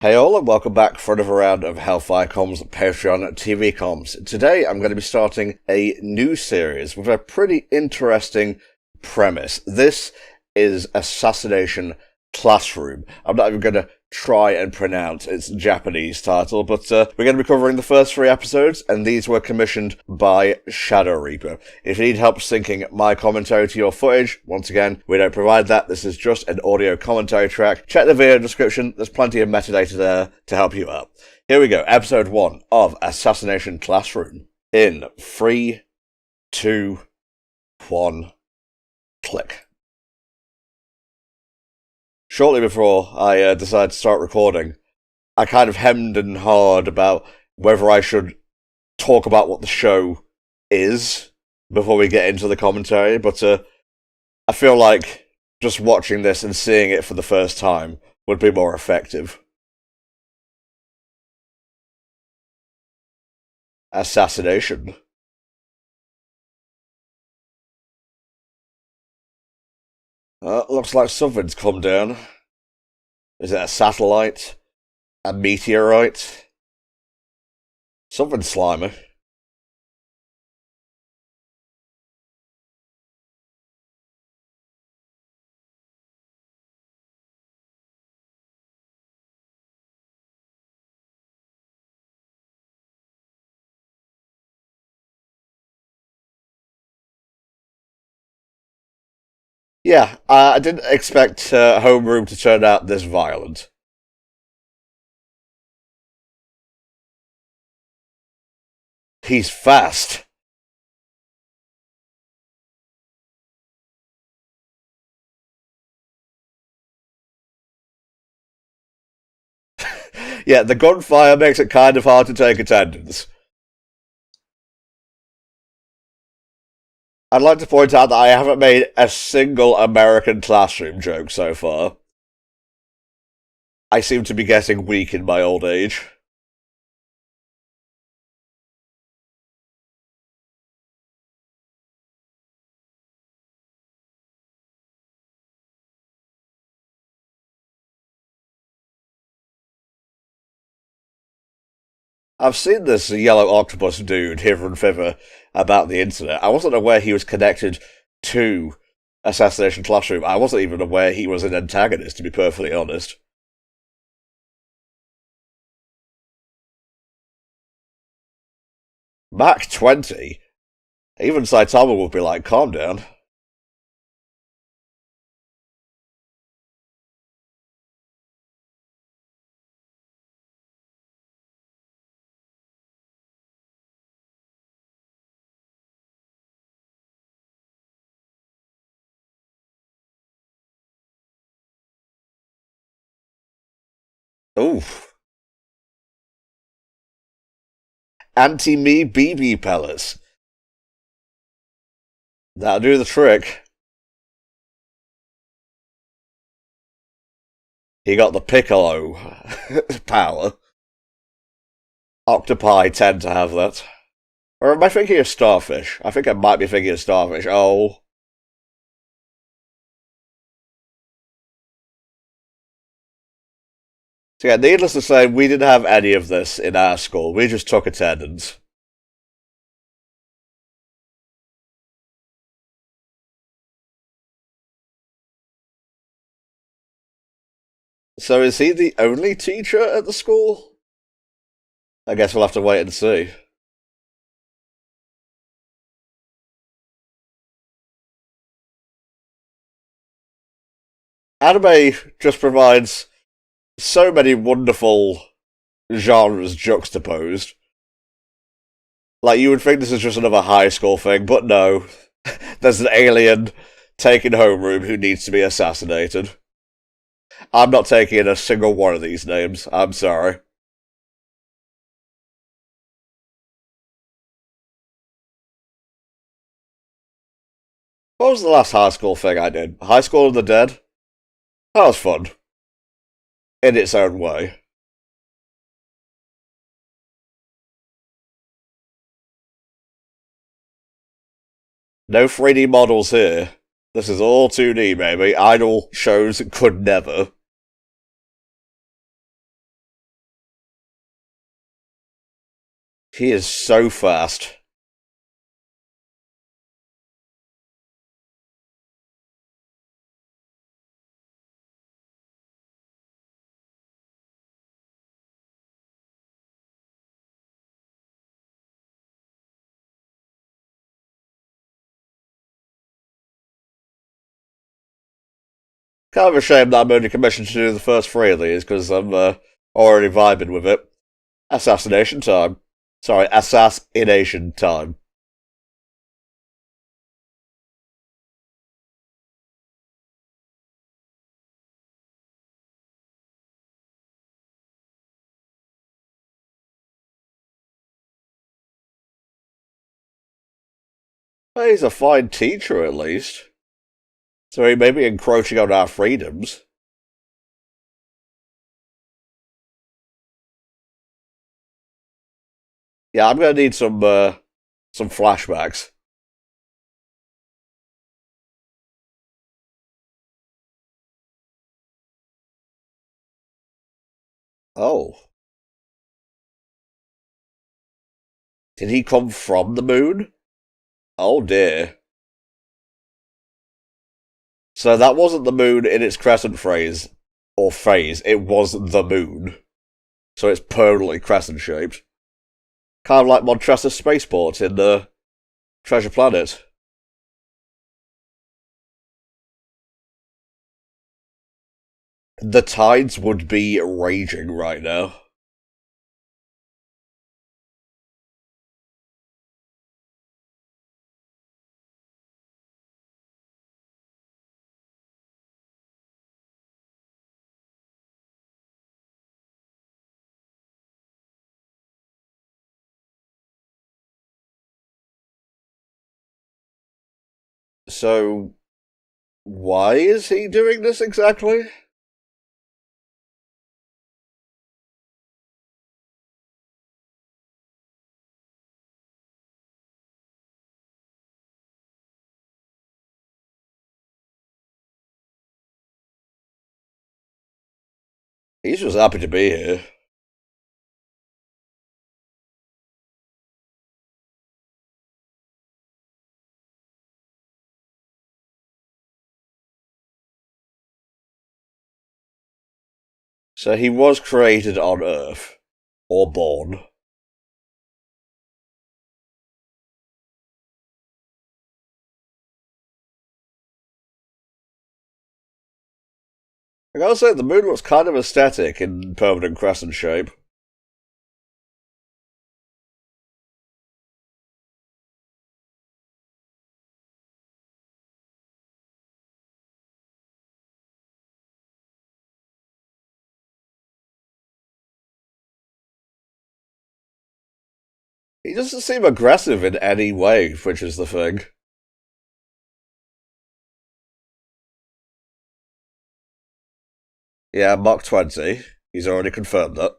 Hey all, and welcome back for another round of HellfireComms Patreon TV comms. Today I'm going to be starting a new series with a pretty interesting premise. This is Assassination Classroom. I'm not even going to try and pronounce its Japanese title, but we're going to be covering the first 3 episodes, and these were commissioned by Shadow Reaper. If you need help syncing my commentary to your footage, once again, we don't provide that. This is just an audio commentary track. Check the video description. There's plenty of metadata there to help you out. Here we go. Episode 1 of Assassination Classroom. In 3, 2, 1, click. Shortly before I decided to start recording, I kind of hemmed and hawed about whether I should talk about what the show is before we get into the commentary, but I feel like just watching this and seeing it for the first time would be more effective. Assassination. Looks like something's come down. Is it a satellite? A meteorite? Something slimy. Yeah, I didn't expect Homeroom to turn out this violent. He's fast. Yeah, the gunfire makes it kind of hard to take attendance. I'd like to point out that I haven't made a single American classroom joke so far. I seem to be getting weak in my old age. I've seen this yellow octopus dude here and thither about the internet. I wasn't aware he was connected to Assassination Classroom. I wasn't even aware he was an antagonist, to be perfectly honest. Mach 20? Even Saitama would be like, calm down. Oof. Anti-me BB pellets. That'll do the trick. He got the piccolo power. Octopi tend to have that. Or am I thinking of starfish? I think I might be thinking of starfish. Oh. So yeah, needless to say, we didn't have any of this in our school. We just took attendance. So is he the only teacher at the school? I guess we'll have to wait and see. Anime just provides so many wonderful genres juxtaposed. Like, you would think this is just another high school thing, but no. There's an alien taking homeroom who needs to be assassinated. I'm not taking in a single one of these names. I'm sorry. What was the last high school thing I did? High School of the Dead? That was fun. In its own way. No 3D models here. This is all 2D, baby. Idol shows could never. He is so fast. Kind of a shame that I'm only commissioned to do the first three of these, because I'm already vibing with it. Assassination time. Sorry, assassination time. Well, he's a fine teacher, at least. So he may be encroaching on our freedoms. Yeah, I'm gonna need some flashbacks. Oh, did he come from the moon? Oh dear. So that wasn't the moon in its crescent phase, or phase, it was the moon. So it's permanently crescent shaped. Kind of like Montressa Spaceport in Treasure Planet. The tides would be raging right now. So, why is he doing this exactly? He's just happy to be here. So he was created on Earth, or born. I gotta say, the moon looks kind of aesthetic in permanent crescent shape. He doesn't seem aggressive in any way, which is the thing. Yeah, Mach 20. He's already confirmed that.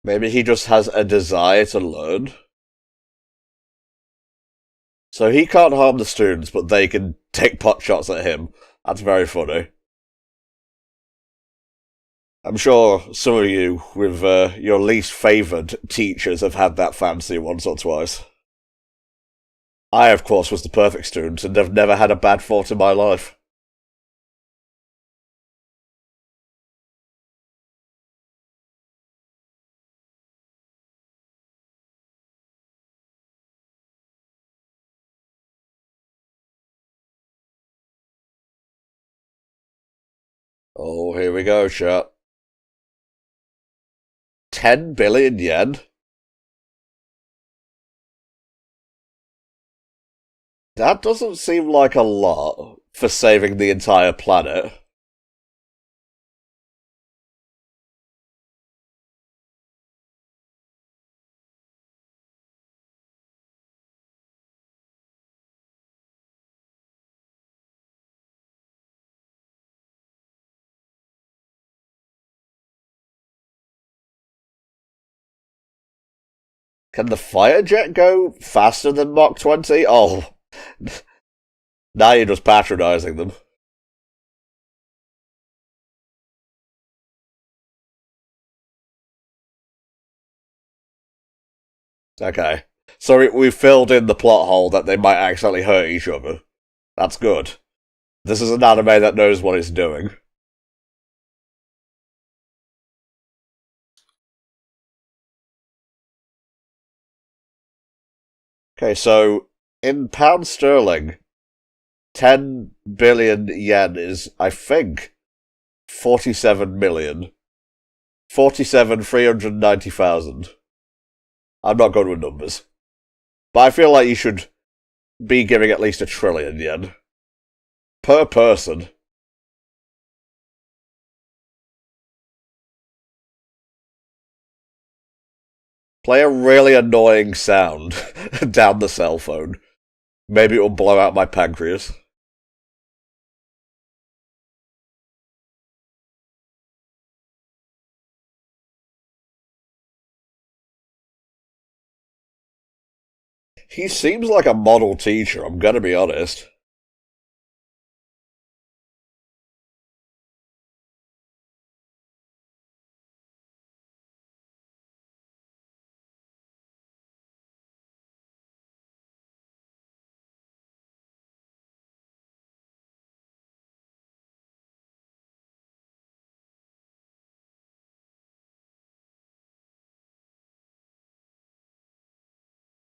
Maybe he just has a desire to learn. So he can't harm the students, but they can take pot shots at him. That's very funny. I'm sure some of you with your least favoured teachers have had that fancy once or twice. I, of course, was the perfect student and have never had a bad thought in my life. Oh, here we go, chat. 10 billion yen? That doesn't seem like a lot for saving the entire planet. Can the Firejet go faster than Mach 20? Oh, now you're just patronizing them. Okay. So we filled in the plot hole that they might accidentally hurt each other. That's good. This is an anime that knows what it's doing. Okay, so in pound sterling, 10 billion yen is, I think, 47 million. 47,390,000. I'm not good with numbers. But I feel like you should be giving at least 1,000,000,000 yen. Per person. Play a really annoying sound down the cell phone. Maybe it'll blow out my pancreas. He seems like a model teacher, I'm gonna be honest.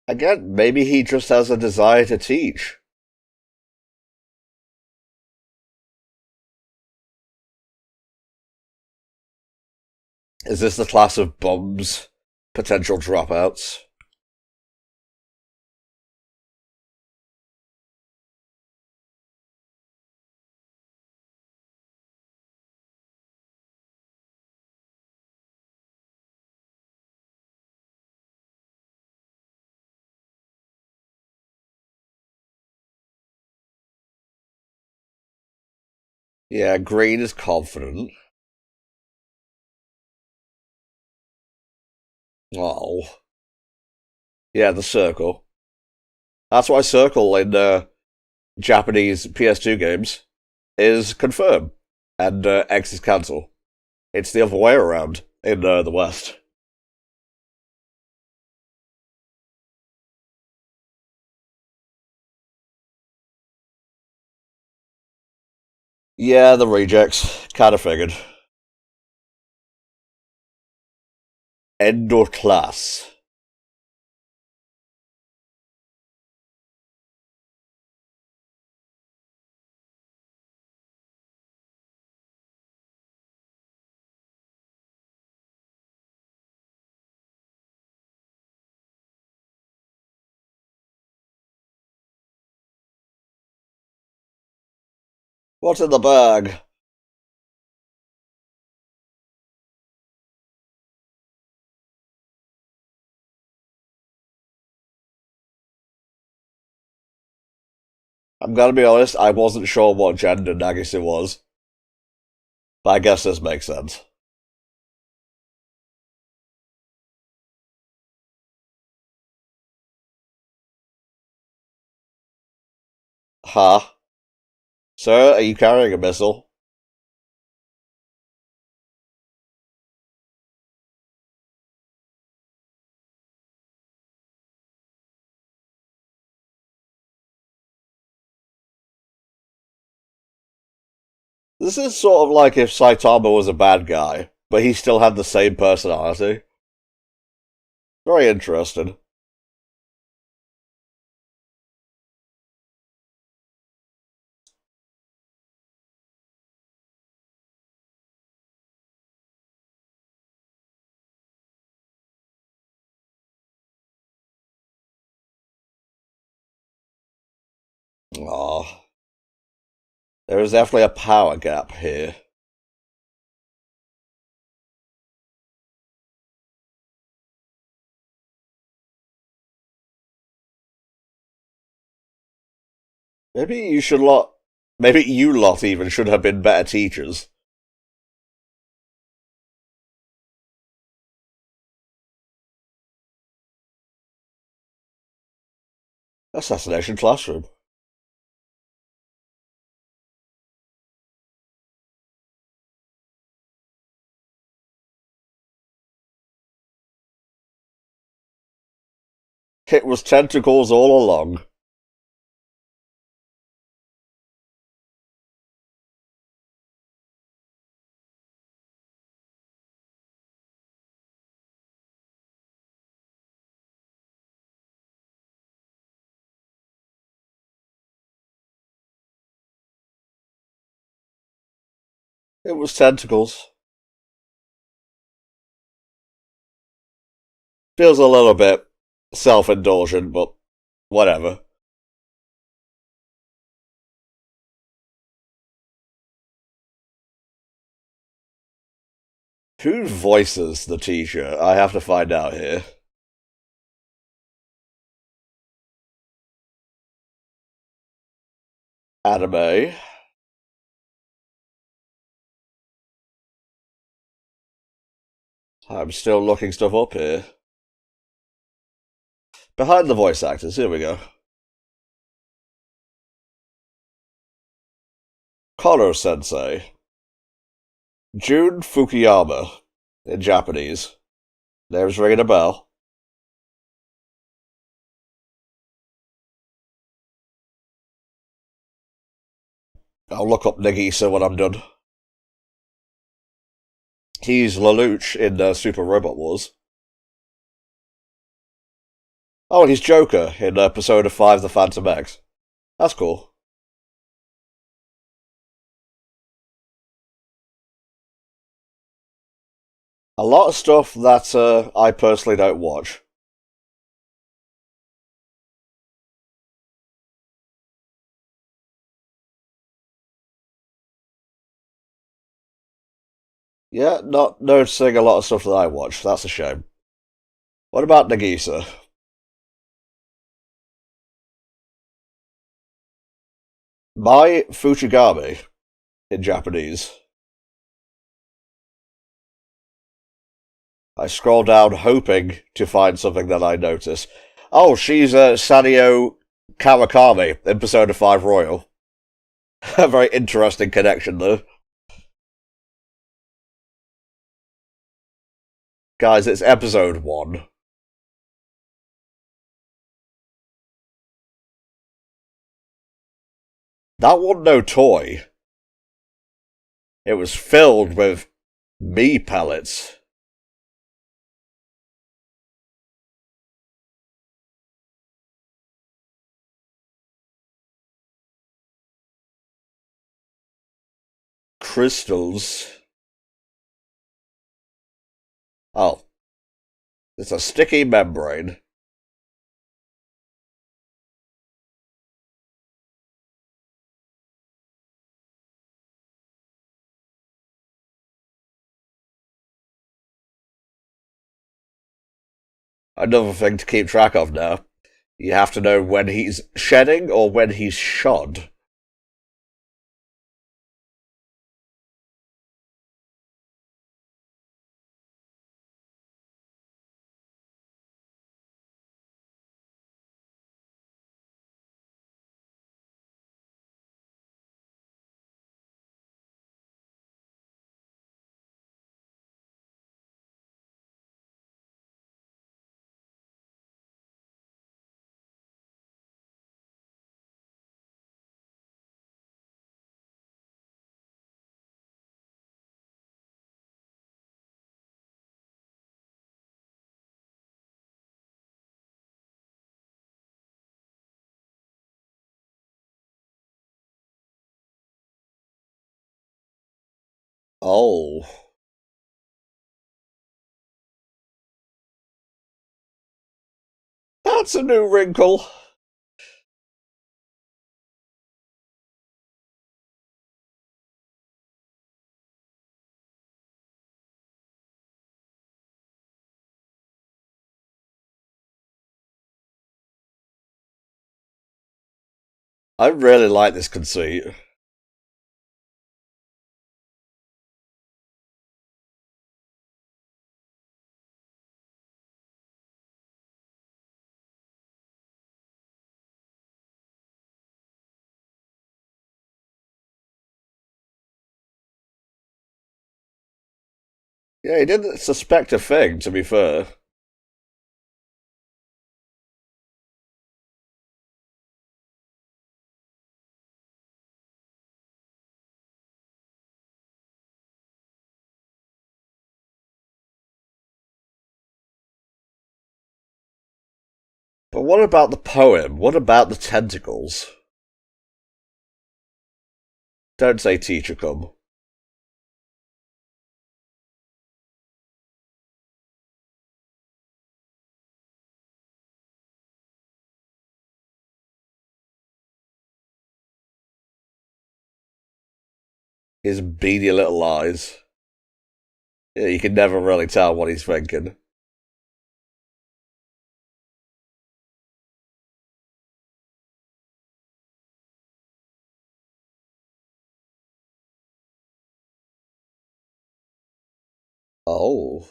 Again, maybe he just has a desire to teach. Is this the class of bums? Potential dropouts? Yeah, Green is confident. Oh. Yeah, the circle. That's why circle in Japanese PS2 games is confirm and X is cancel. It's the other way around in the West. Yeah, the rejects. Kinda figured. Endor class. What's in the bag? I'm gonna be honest, I wasn't sure what gender Nagisa was. But I guess this makes sense. Huh? Sir, are you carrying a missile? This is sort of like if Saitama was a bad guy, but he still had the same personality. Very interesting. Aw. There is definitely a power gap here. Maybe you should lot. Maybe you lot even should have been better teachers. Assassination Classroom. It was tentacles all along. It was tentacles. Feels a little bit self-indulgent, but whatever. Who voices the teacher? I have to find out here. Anime. I'm still looking stuff up here. Behind the voice actors, here we go. Koro-sensei. Jun Fukuyama, in Japanese. Name's ringing a bell. I'll look up Nagisa when I'm done. He's Lelouch in Super Robot Wars. Oh, and he's Joker in Persona 5 The Phantom X. That's cool. A lot of stuff that I personally don't watch. Yeah, not noticing a lot of stuff that I watch. That's a shame. What about Nagisa? Mai Fujigami in Japanese. I scroll down hoping to find something that I notice. Oh, she's Sanyo Kawakami in Persona 5 Royal. A very interesting connection, though. Guys, it's episode 1. That wasn't no toy. It was filled with me pellets. Crystals. Oh. It's a sticky membrane. Another thing to keep track of now. You have to know when he's shedding or when he's shod. Oh. That's a new wrinkle. I really like this conceit. Yeah, he didn't suspect a thing, to be fair. But what about the poem? What about the tentacles? Don't say teacher come. His beady little eyes. Yeah, you can never really tell what he's thinking. Oh.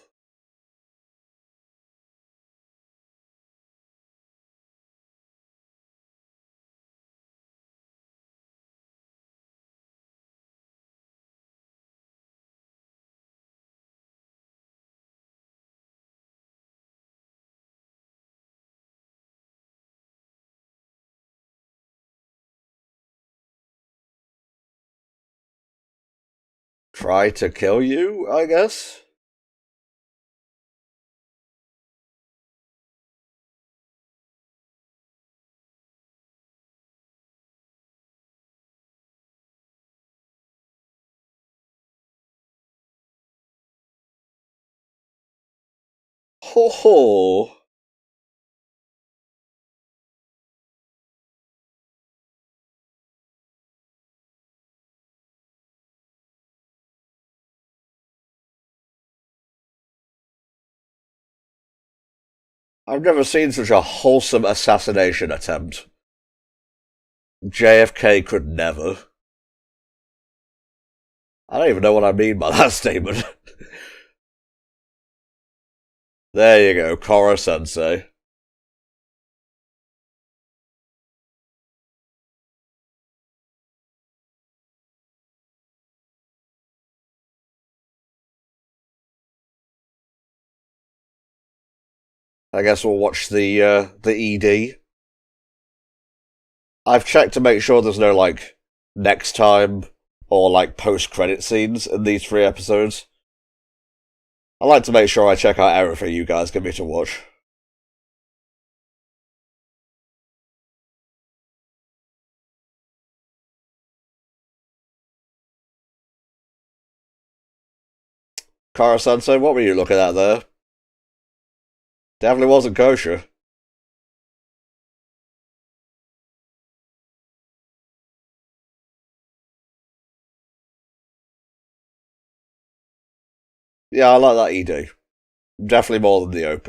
Try to kill you, I guess? Ho ho! I've never seen such a wholesome assassination attempt. JFK could never. I don't even know what I mean by that statement. There you go, Korra Sensei. I guess we'll watch the ED. I've checked to make sure there's no like next time or like post credit scenes in these 3 episodes. I like to make sure I check out everything you guys give me to watch. Kara Sensei, what were you looking at there? Definitely wasn't kosher. Yeah, I like that ED. Definitely more than the OP.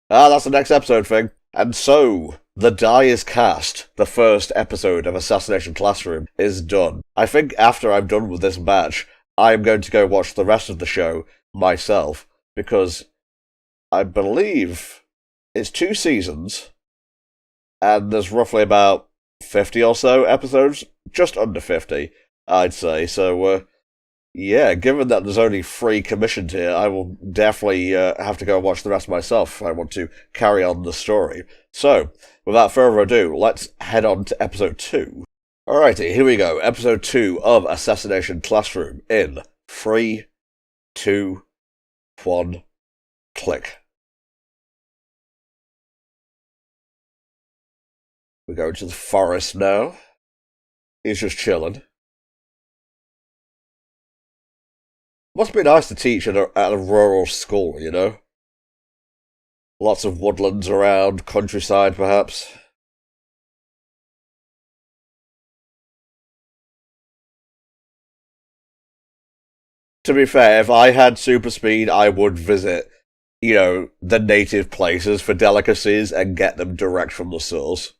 Ah, that's the next episode thing. And so, the die is cast. The first episode of Assassination Classroom is done. I think after I'm done with this batch, I'm going to go watch the rest of the show myself, because I believe it's 2 seasons, and there's roughly about 50 or so episodes, just under 50, I'd say. So, yeah, given that there's only 3 commissioned here, I will definitely have to go watch the rest myself if I want to carry on the story. So, without further ado, let's head on to episode 2. Alrighty, here we go. Episode 2 of Assassination Classroom in 3, 2, 1, click. We go to the forest now. He's just chilling. Must be nice to teach at a rural school, you know? Lots of woodlands around, countryside perhaps. To be fair, if I had super speed, I would visit, the native places for delicacies and get them direct from the source.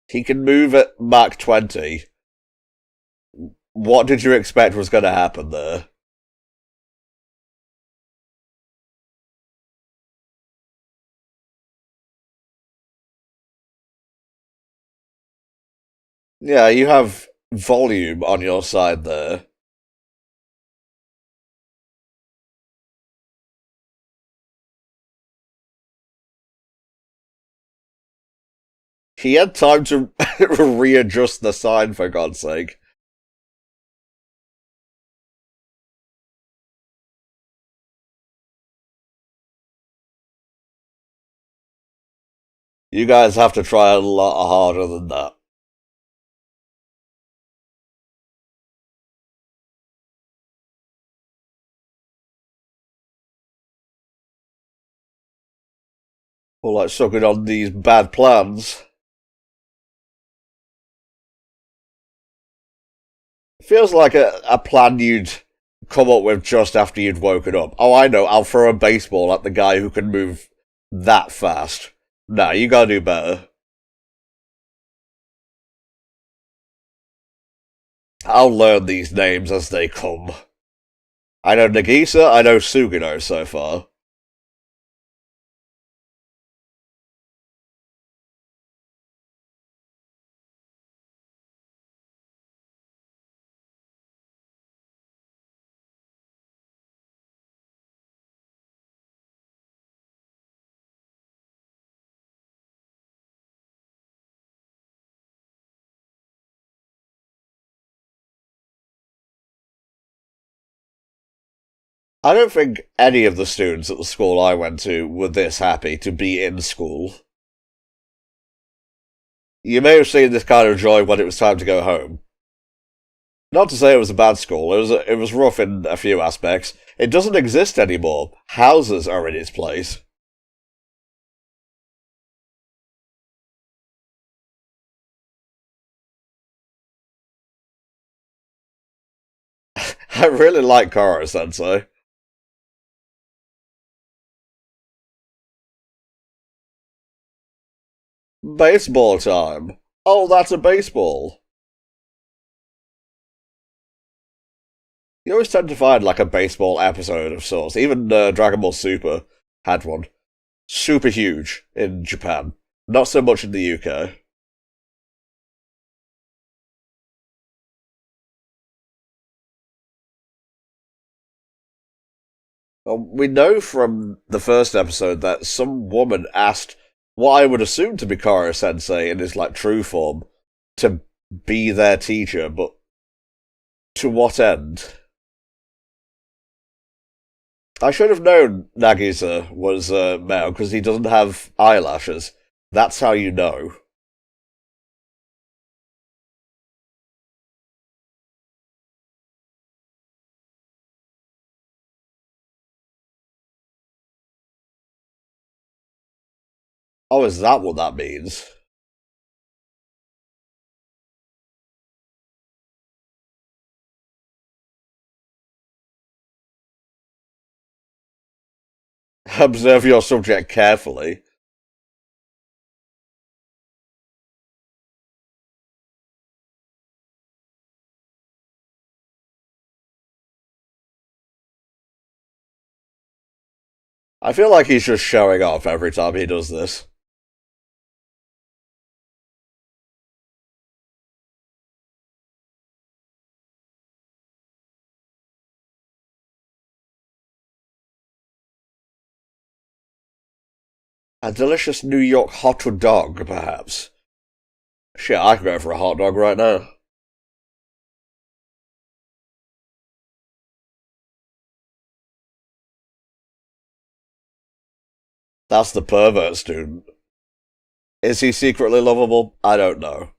He can move at Mach 20. What did you expect was going to happen there? Yeah, you have volume on your side there. He had time to readjust the sign, for God's sake. You guys have to try a lot harder than that. Or like sucking on these bad plans. Feels like a plan you'd come up with just after you'd woken up. Oh, I know, I'll throw a baseball at the guy who can move that fast. Nah, you gotta do better. I'll learn these names as they come. I know Nagisa, I know Sugino so far. I don't think any of the students at the school I went to were this happy to be in school. You may have seen this kind of joy when it was time to go home. Not to say it was a bad school, it was rough in a few aspects. It doesn't exist anymore. Houses are in its place. I really like Kara Sensei. Baseball time. Oh, that's a baseball. You always tend to find like a baseball episode of sorts. Even Dragon Ball Super had one. Super huge in Japan. Not so much in the UK. Well, we know from the first episode that some woman asked what I would assume to be Kara Sensei in his like true form to be their teacher, but to what end? I should have known Nagisa was male because he doesn't have eyelashes. That's how you know. Oh, is that what that means? Observe your subject carefully. I feel like he's just showing off every time he does this. A delicious New York hot dog, perhaps. Shit, I could go for a hot dog right now. That's the pervert student. Is he secretly lovable? I don't know.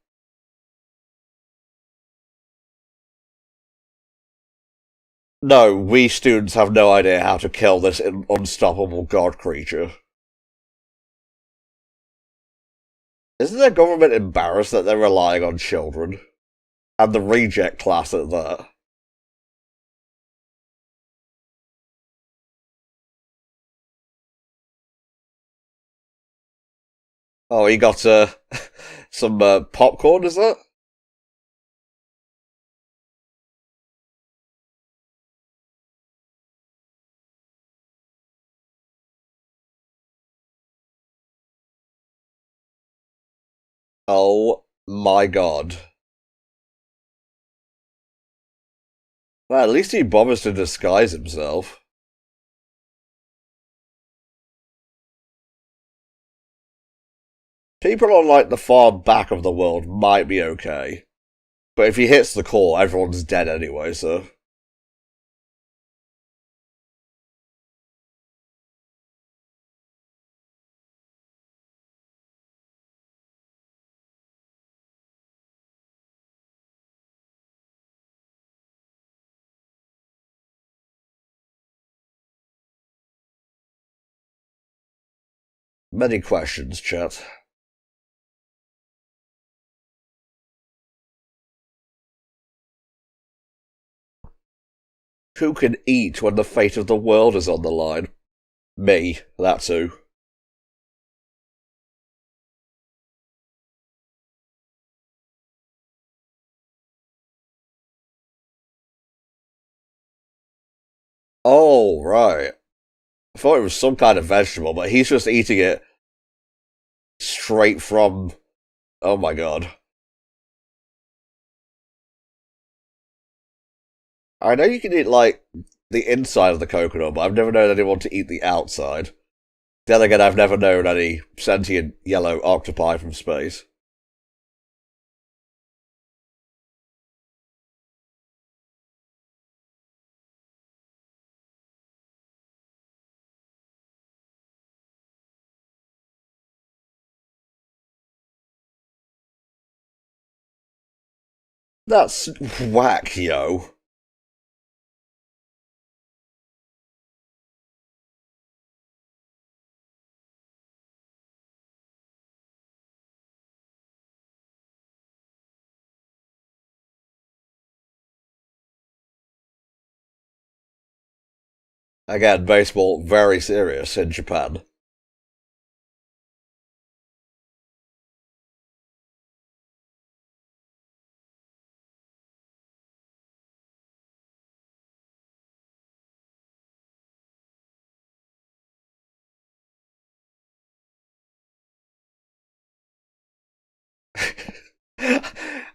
No, we students have no idea how to kill this unstoppable god creature. Isn't their government embarrassed that they're relying on children? And the reject class at that? Oh, he got some popcorn, is that? Oh my god. Well, at least he bothers to disguise himself. People on, like, the far back of the world might be okay. But if he hits the core, everyone's dead anyway, so... Many questions, chat. Who can eat when the fate of the world is on the line? Me, that's who. Oh, right. I thought it was some kind of vegetable, but he's just eating it straight from... Oh my god. I know you can eat, like, the inside of the coconut, but I've never known anyone to eat the outside. Then again, I've never known any sentient yellow octopi from space. That's whack, yo. Again, baseball, very serious in Japan.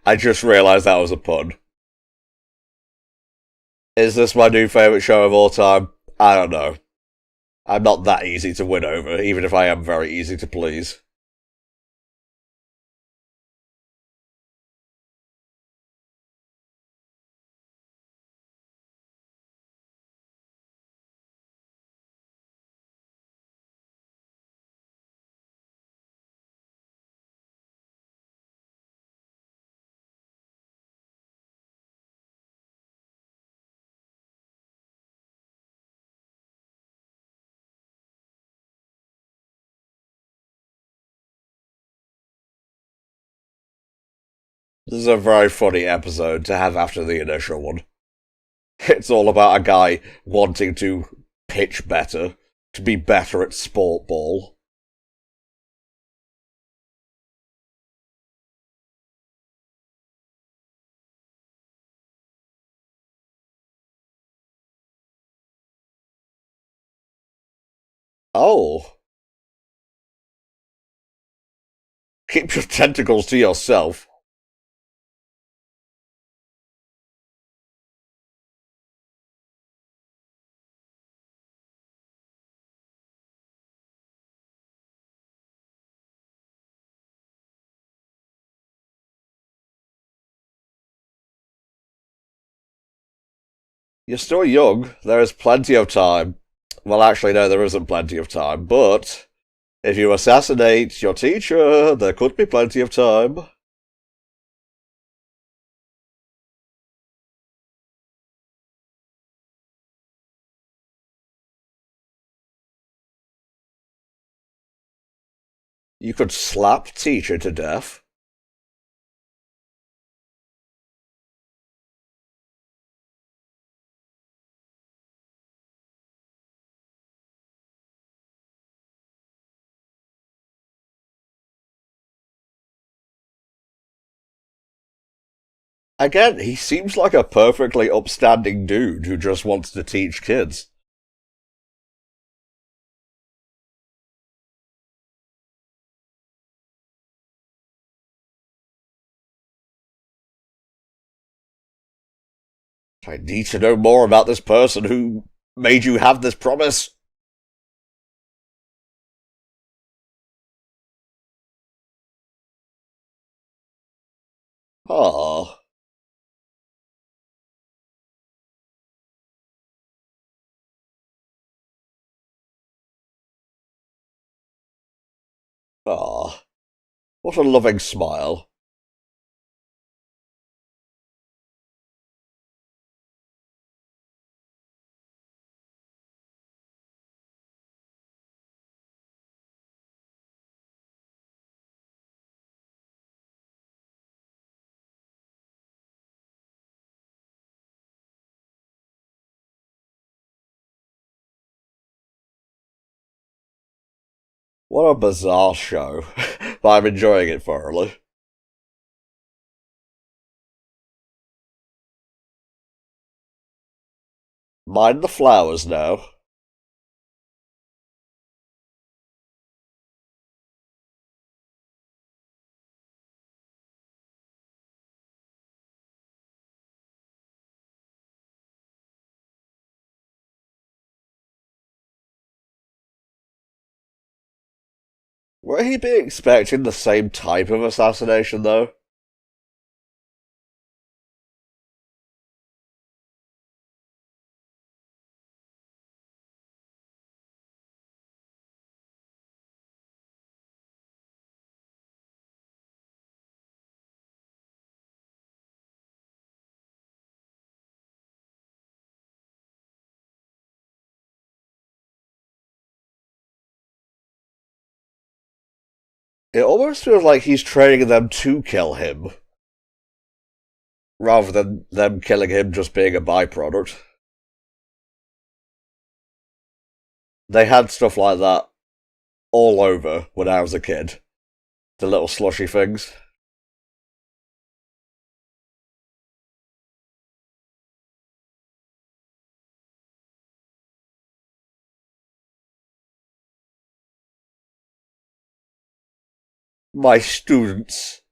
I just realised that was a pun. Is this my new favourite show of all time? I don't know. I'm not that easy to win over, even if I am very easy to please. This is a very funny episode to have after the initial one. It's all about a guy wanting to pitch better, to be better at sport ball. Oh, keep your tentacles to yourself. You're still young. There is plenty of time. Well, actually, no, there isn't plenty of time, but if you assassinate your teacher, there could be plenty of time. You could slap teacher to death. Again, he seems like a perfectly upstanding dude who just wants to teach kids. I need to know more about this person who made you have this promise. Ah, ah, what a loving smile. What a bizarre show, but I'm enjoying it thoroughly. Mind the flowers now. Will he be expecting the same type of assassination, though? It almost feels like he's training them to kill him, rather than them killing him just being a byproduct. They had stuff like that all over when I was a kid. The little slushy things. My students.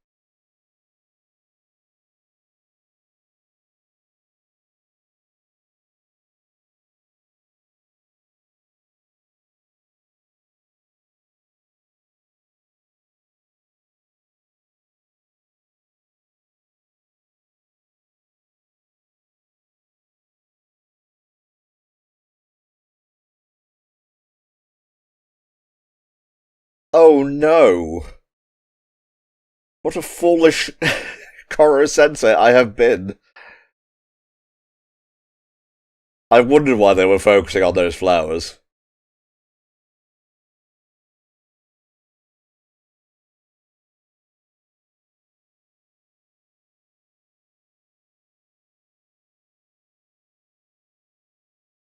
Oh no. What a foolish Koro sensei I have been. I wondered why they were focusing on those flowers.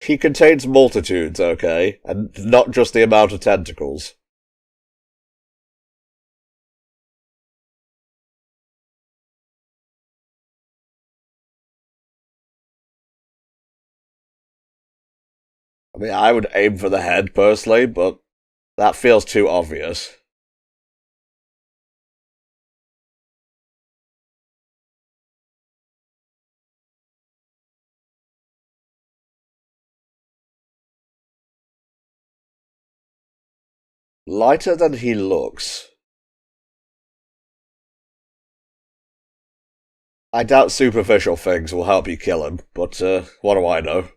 He contains multitudes, okay? And not just the amount of tentacles. I mean, I would aim for the head, personally, but that feels too obvious. Lighter than he looks. I doubt superficial things will help you kill him, but what do I know?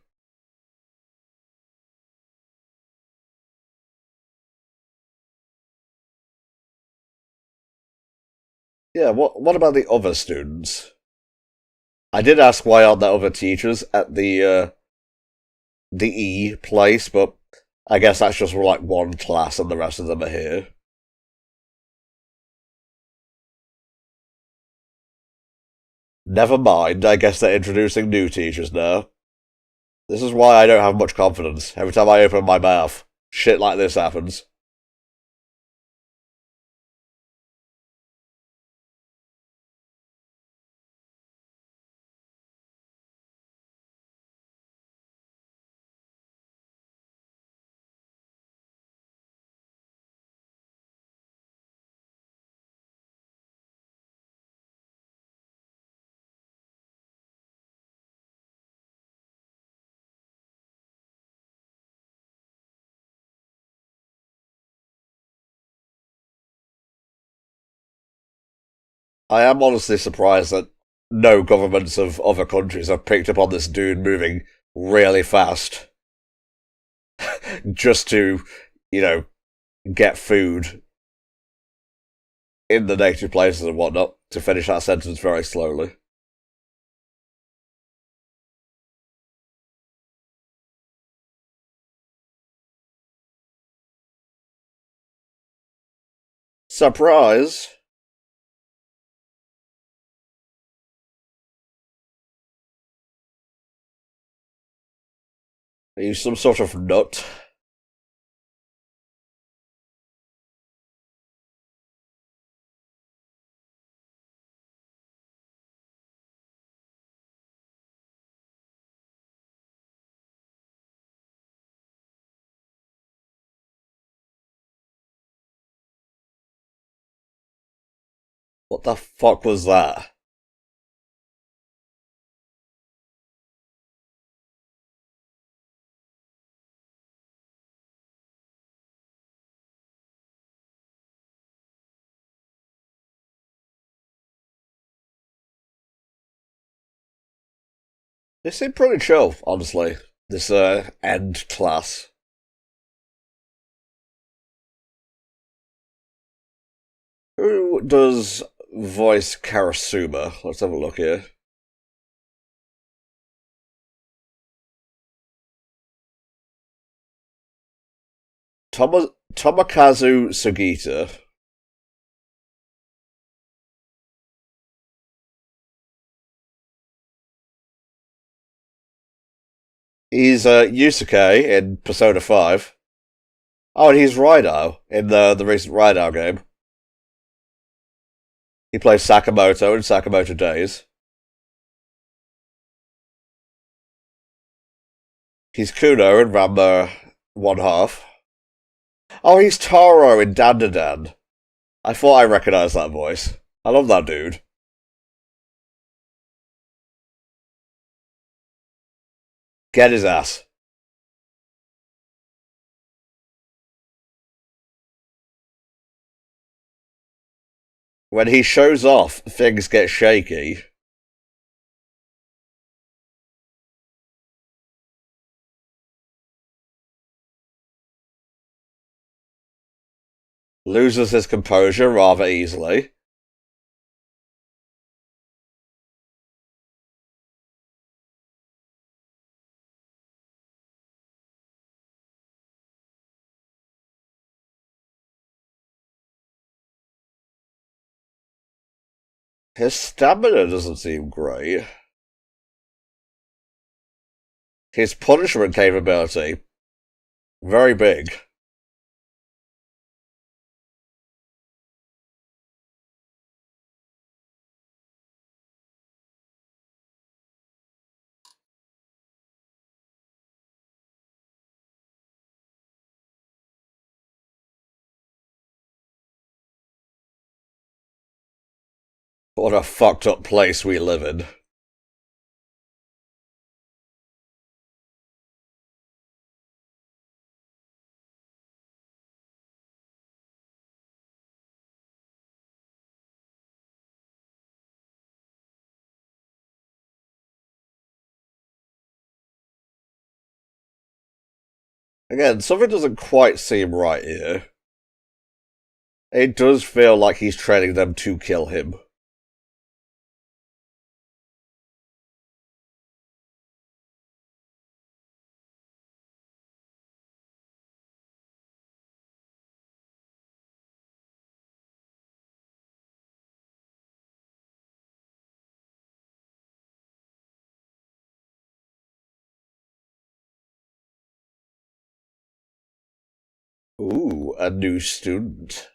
Yeah, what about the other students? I did ask why aren't there other teachers at the E place, but I guess that's just for like one class and the rest of them are here. Never mind, I guess they're introducing new teachers now. This is why I don't have much confidence. Every time I open my mouth, shit like this happens. I am honestly surprised that no governments of other countries have picked up on this dude moving really fast just to, you know, get food in the native places and whatnot to finish that sentence very slowly. Surprise! Are you some sort of nut? What the fuck was that? They seem pretty chill, honestly. This end class. Who does voice Karasuma? Let's have a look here. Tomokazu Sugita. He's Yusuke in Persona 5. Oh, and he's Rydao in the recent Rydao game. He plays Sakamoto in Sakamoto Days. He's Kuno in Rambo 1 half. Oh, he's Taro in Dandadan. I thought I recognised that voice. I love that dude. Get his ass. When he shows off, things get shaky. Loses his composure rather easily. His stamina doesn't seem great. His punishment capability, very big. What a fucked up place we live in. Again, something doesn't quite seem right here. It does feel like he's training them to kill him. Ooh, a new student.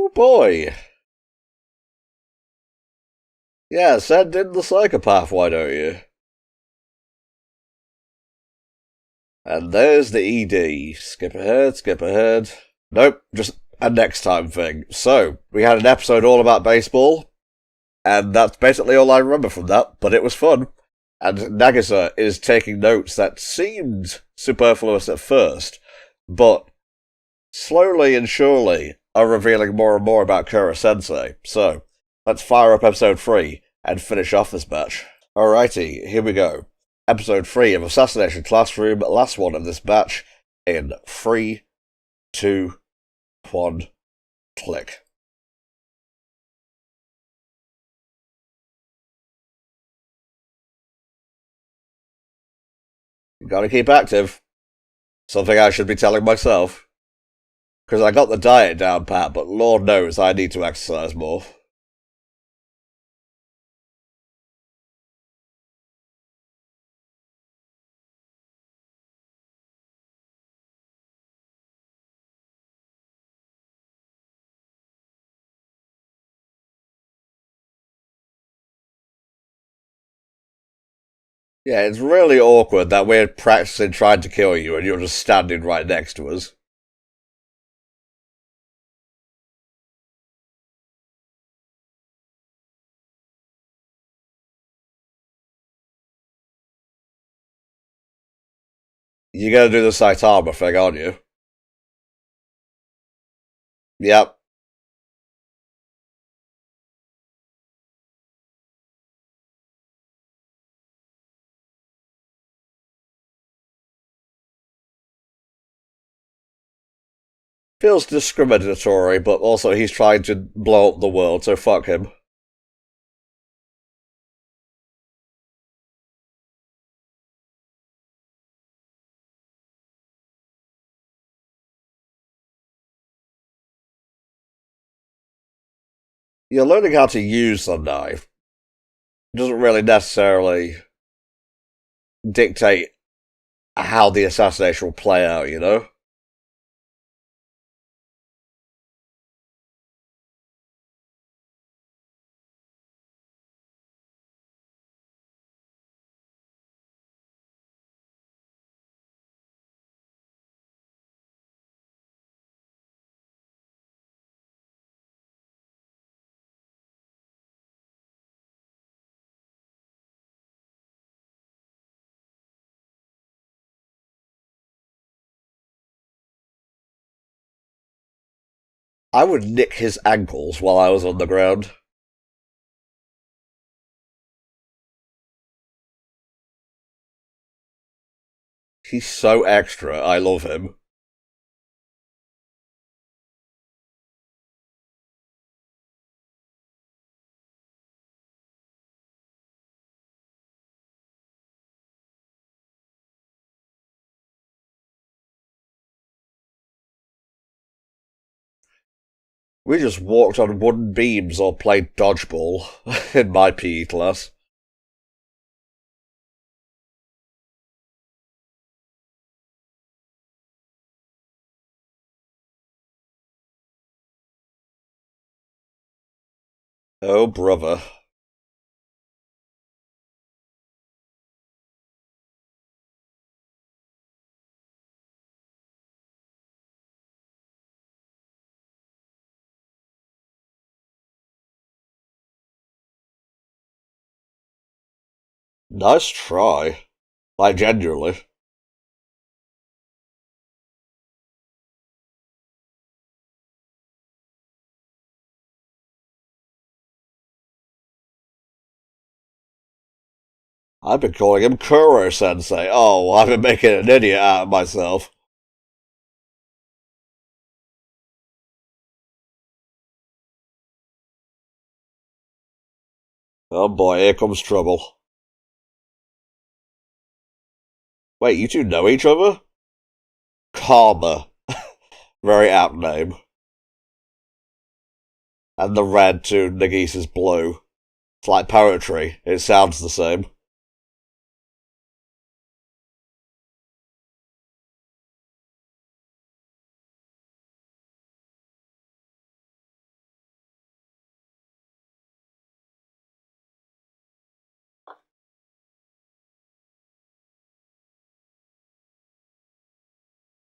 Oh boy. Yeah, send in the psychopath, why don't you? And there's the ED. Skip ahead, skip ahead. Nope, just a next time thing. So, we had an episode all about baseball, and that's basically all I remember from that, but it was fun. And Nagisa is taking notes that seemed superfluous at first, but slowly and surely are revealing more and more about Kura-sensei. So, let's fire up episode 3 and finish off this batch. Alrighty, here we go. Episode 3 of Assassination Classroom, last one of this batch, in 3, 2, 1, click. You gotta keep active. Something I should be telling myself. Because I got the diet down pat, but Lord knows I need to exercise more. Yeah, it's really awkward that we're practicing trying to kill you and you're just standing right next to us. You're gonna do the Saitama thing, aren't you? Yep. Feels discriminatory, but also he's trying to blow up the world, so fuck him. You're learning how to use the knife. It doesn't really necessarily dictate how the assassination will play out, you know? I would nick his ankles while I was on the ground. He's so extra, I love him. We just walked on wooden beams or played dodgeball in my PE class. Oh, brother. Nice try. Like, genuinely. I've been calling him Kuro-sensei. Oh, I've been making an idiot out of myself. Oh boy, here comes trouble. Wait, you two know each other? Karma. Very apt name. And the red to Nagisa's blue. It's like poetry. It sounds the same.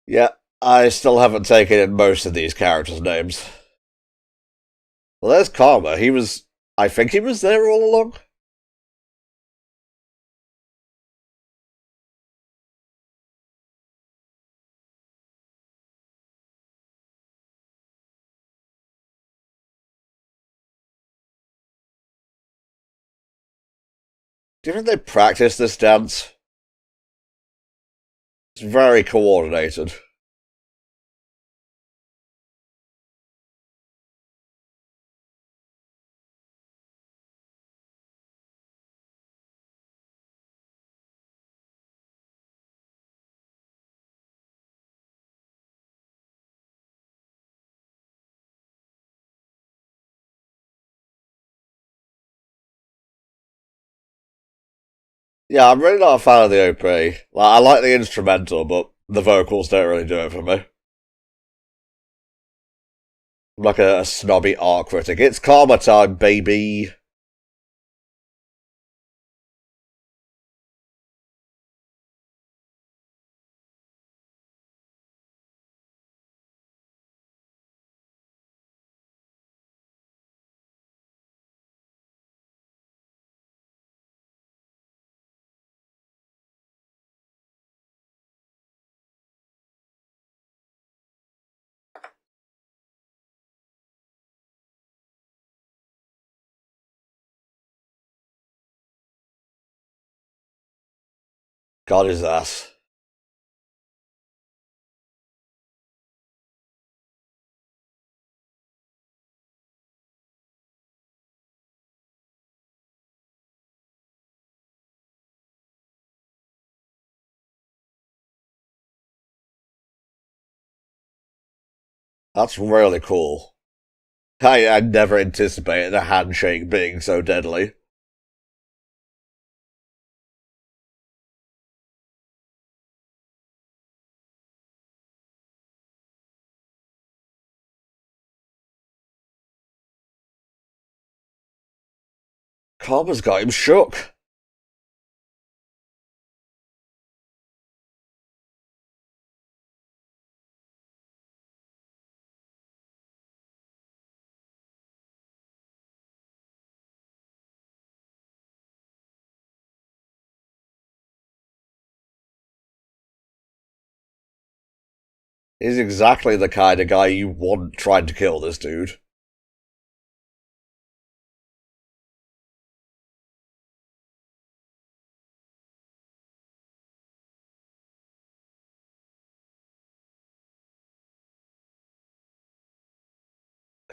Yeah, I still haven't taken in most of these characters' names. Well, there's Karma. I think he was there all along. Do you think they practice this dance? It's very coordinated. Yeah, I'm really not a fan of the OP. Like, I like the instrumental, but the vocals don't really do it for me. I'm like a snobby art critic. It's Karma time, baby. God is ass. That's really cool. I never anticipated a handshake being so deadly. Karma's got him shook. He's exactly the kind of guy you want trying to kill this dude.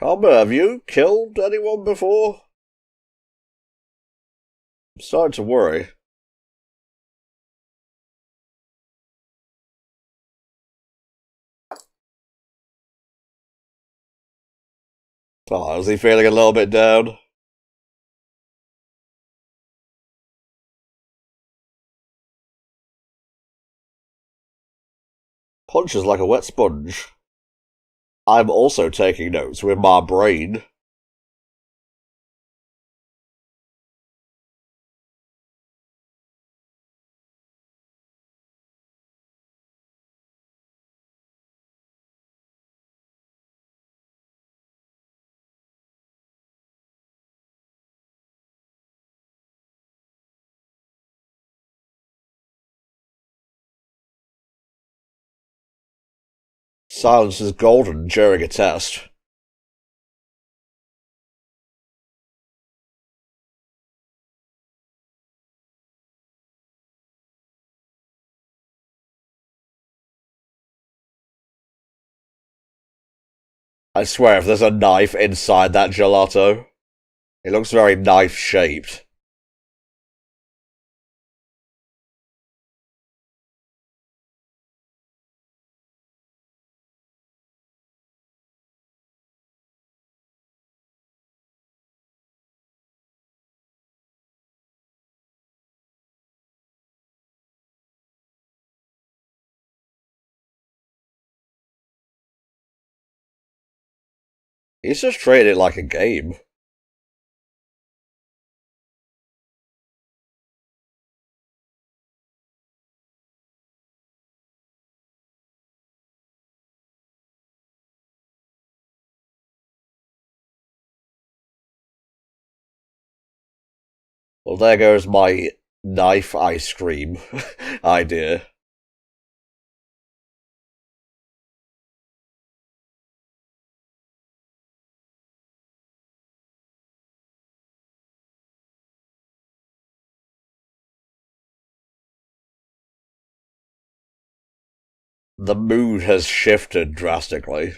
Karma, have you killed anyone before? I'm starting to worry. Oh, is he feeling a little bit down? Punches like a wet sponge. I'm also taking notes with my brain. Silence is golden during a test. I swear, if there's a knife inside that gelato, it looks very knife-shaped. He's just treating it like a game. Well, there goes my knife ice cream idea. The mood has shifted drastically.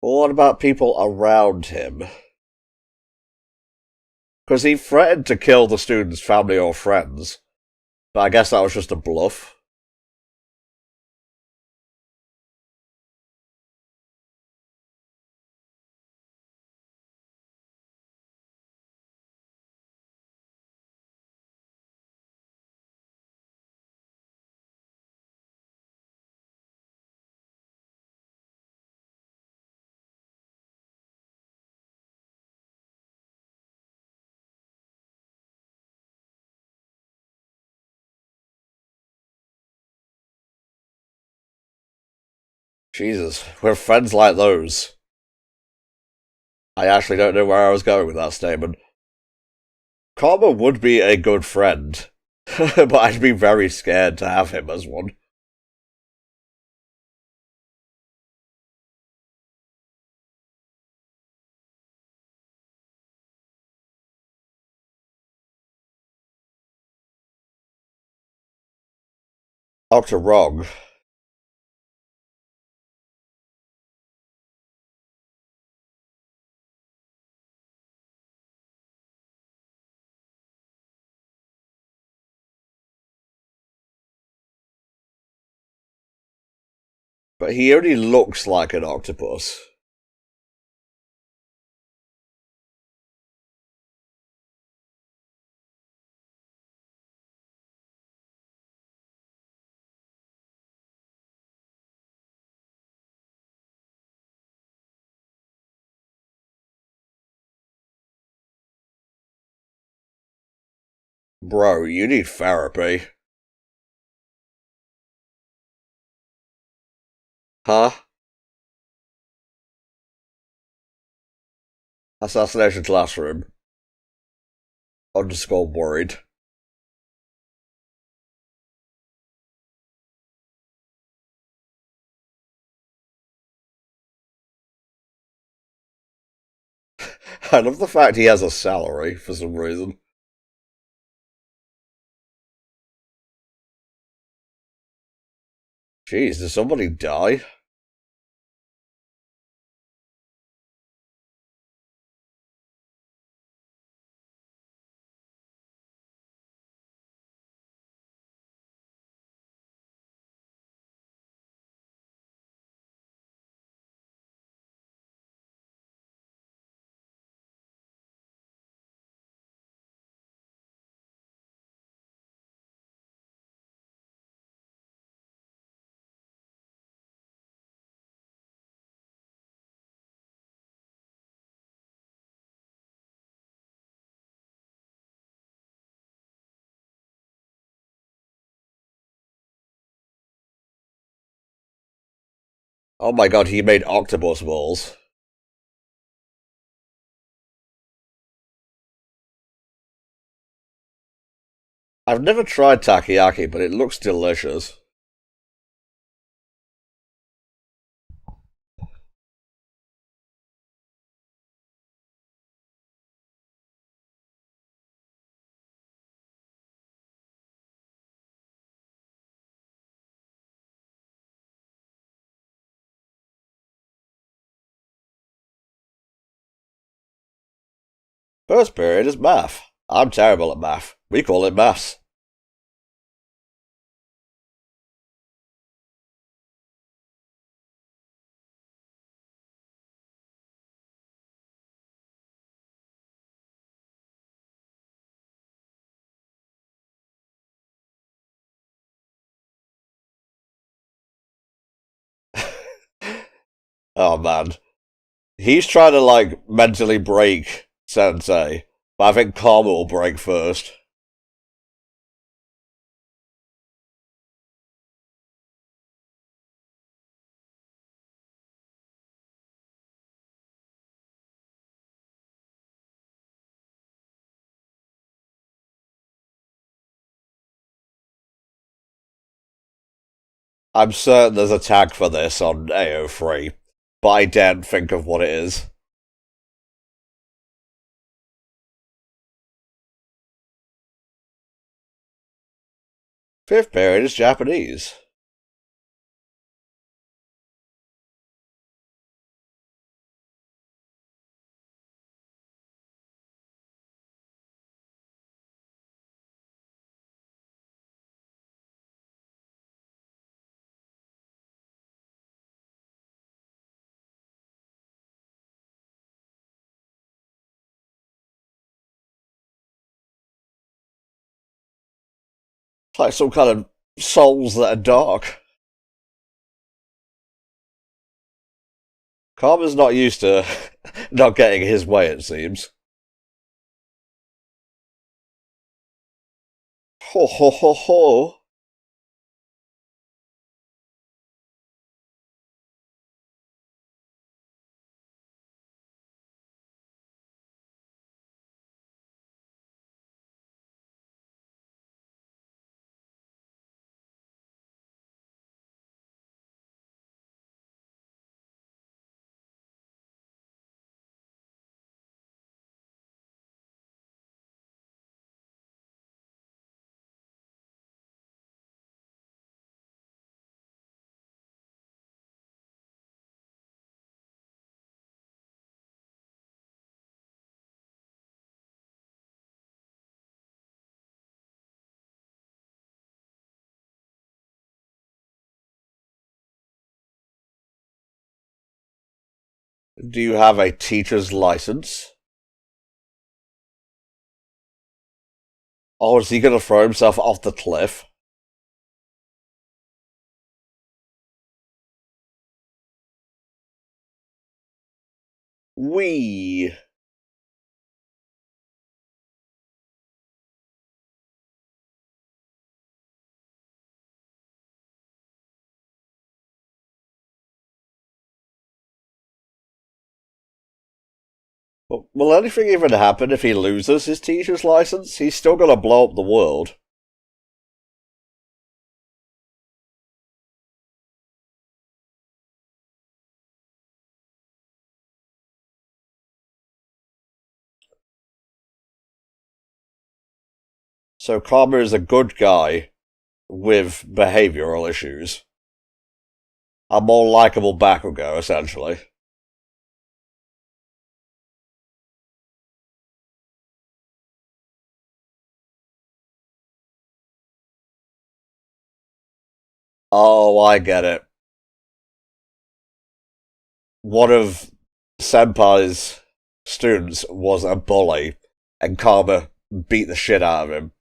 Well, what about people around him? Because he threatened to kill the student's family or friends, but I guess that was just a bluff. Jesus, with friends like those. I actually don't know where I was going with that statement. Karma would be a good friend, but I'd be very scared to have him as one. Dr. Wrong. But he only looks like an octopus. Bro, you need therapy. Huh? Assassination classroom. Underscore worried. I love the fact he has a salary for some reason. Jeez, did somebody die? Oh my god, he made octopus balls. I've never tried takoyaki, but it looks delicious. First period is math. I'm terrible at math. We call it maths. Oh man. He's trying to, like, mentally break Sensei, but I think Karma will break first. I'm certain there's a tag for this on AO3, but I daren't think of what it is. Fifth period is Japanese. It's like some kind of souls that are dark. Karma's not used to not getting his way, it seems. Ho ho ho ho. Do you have a teacher's license? Or is he gonna throw himself off the cliff? Wee. Will anything even happen if he loses his teacher's license? He's still gonna blow up the world. So Karma is a good guy with behavioral issues. A more likable Bakugo, essentially. Oh, I get it. One of Senpai's students was a bully, and Karma beat the shit out of him,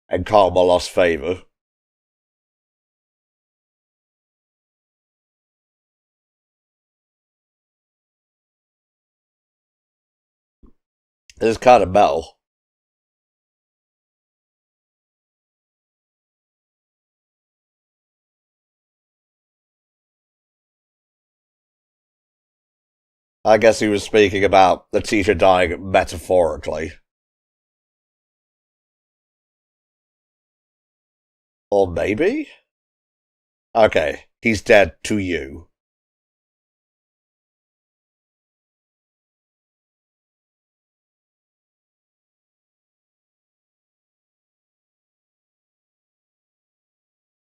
and Karma lost favor. It's kind of metal. I guess he was speaking about the teacher dying metaphorically. Or maybe? Okay, he's dead to you.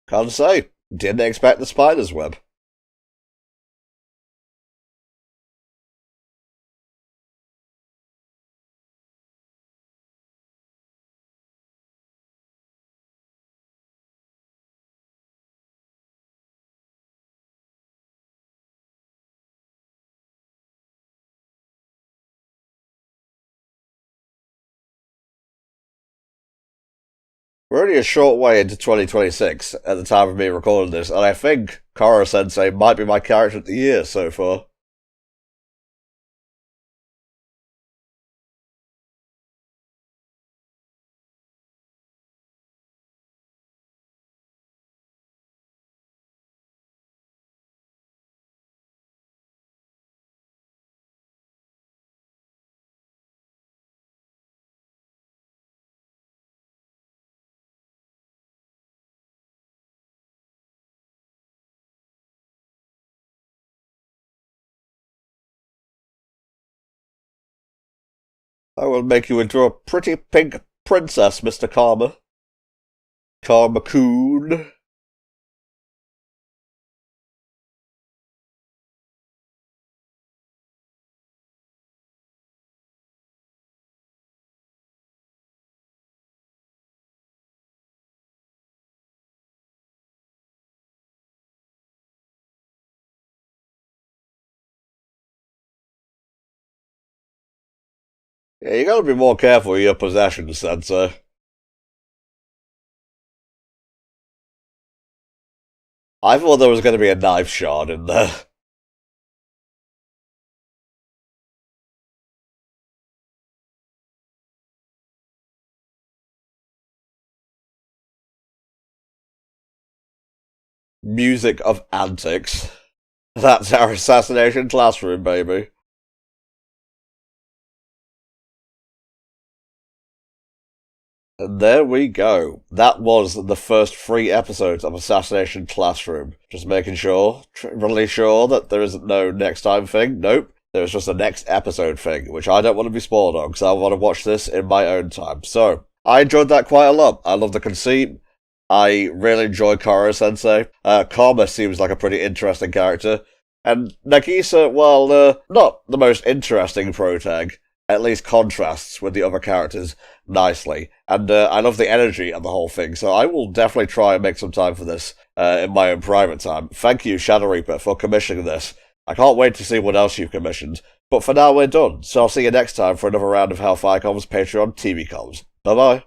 Can't say. Didn't expect the spider's web. We're only a short way into 2026 at the time of me recording this, and I think Kara Sensei might be my character of the year so far. I will make you into a pretty pink princess, Mr. Karma. Karma-coon. Yeah, you gotta be more careful with your possessions, Sensei. I thought there was going to be a knife shard in there. Music of antics. That's our assassination classroom, baby. And there we go. That was the first 3 episodes of Assassination Classroom. Just making sure, really sure that there isn't no next time thing. Nope. There's just a next episode thing, which I don't want to be spoiled on, because I want to watch this in my own time. So, I enjoyed that quite a lot. I love the conceit. I really enjoy Kara-sensei. Karma seems like a pretty interesting character. And Nagisa, well, not the most interesting protag, at least contrasts with the other characters nicely. And I love the energy of the whole thing, so I will definitely try and make some time for this in my own private time. Thank you, Shadow Reaper, for commissioning this. I can't wait to see what else you've commissioned. But for now, we're done, so I'll see you next time for another round of HellfireComms Patreon TV comms. Bye-bye.